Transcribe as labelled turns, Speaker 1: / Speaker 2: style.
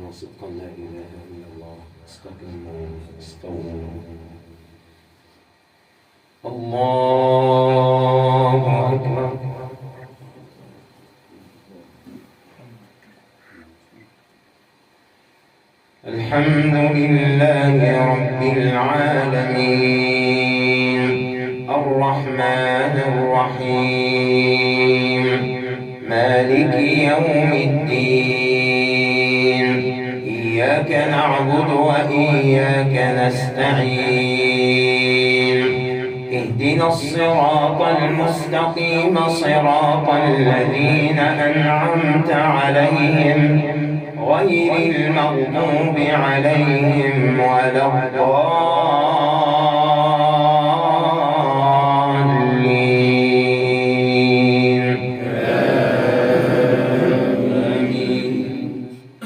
Speaker 1: وصدقا لا إله إلا الله. استقيموا استووا. الله أكبر. الحمد لله رب العالمين الرحمن الرحيم مالك يوم الدين إياك نعبد وإياك نستعين اهدنا الصراط المستقيم صراط الذين أنعمت عليهم غير المغضوب عليهم ولا الضالين.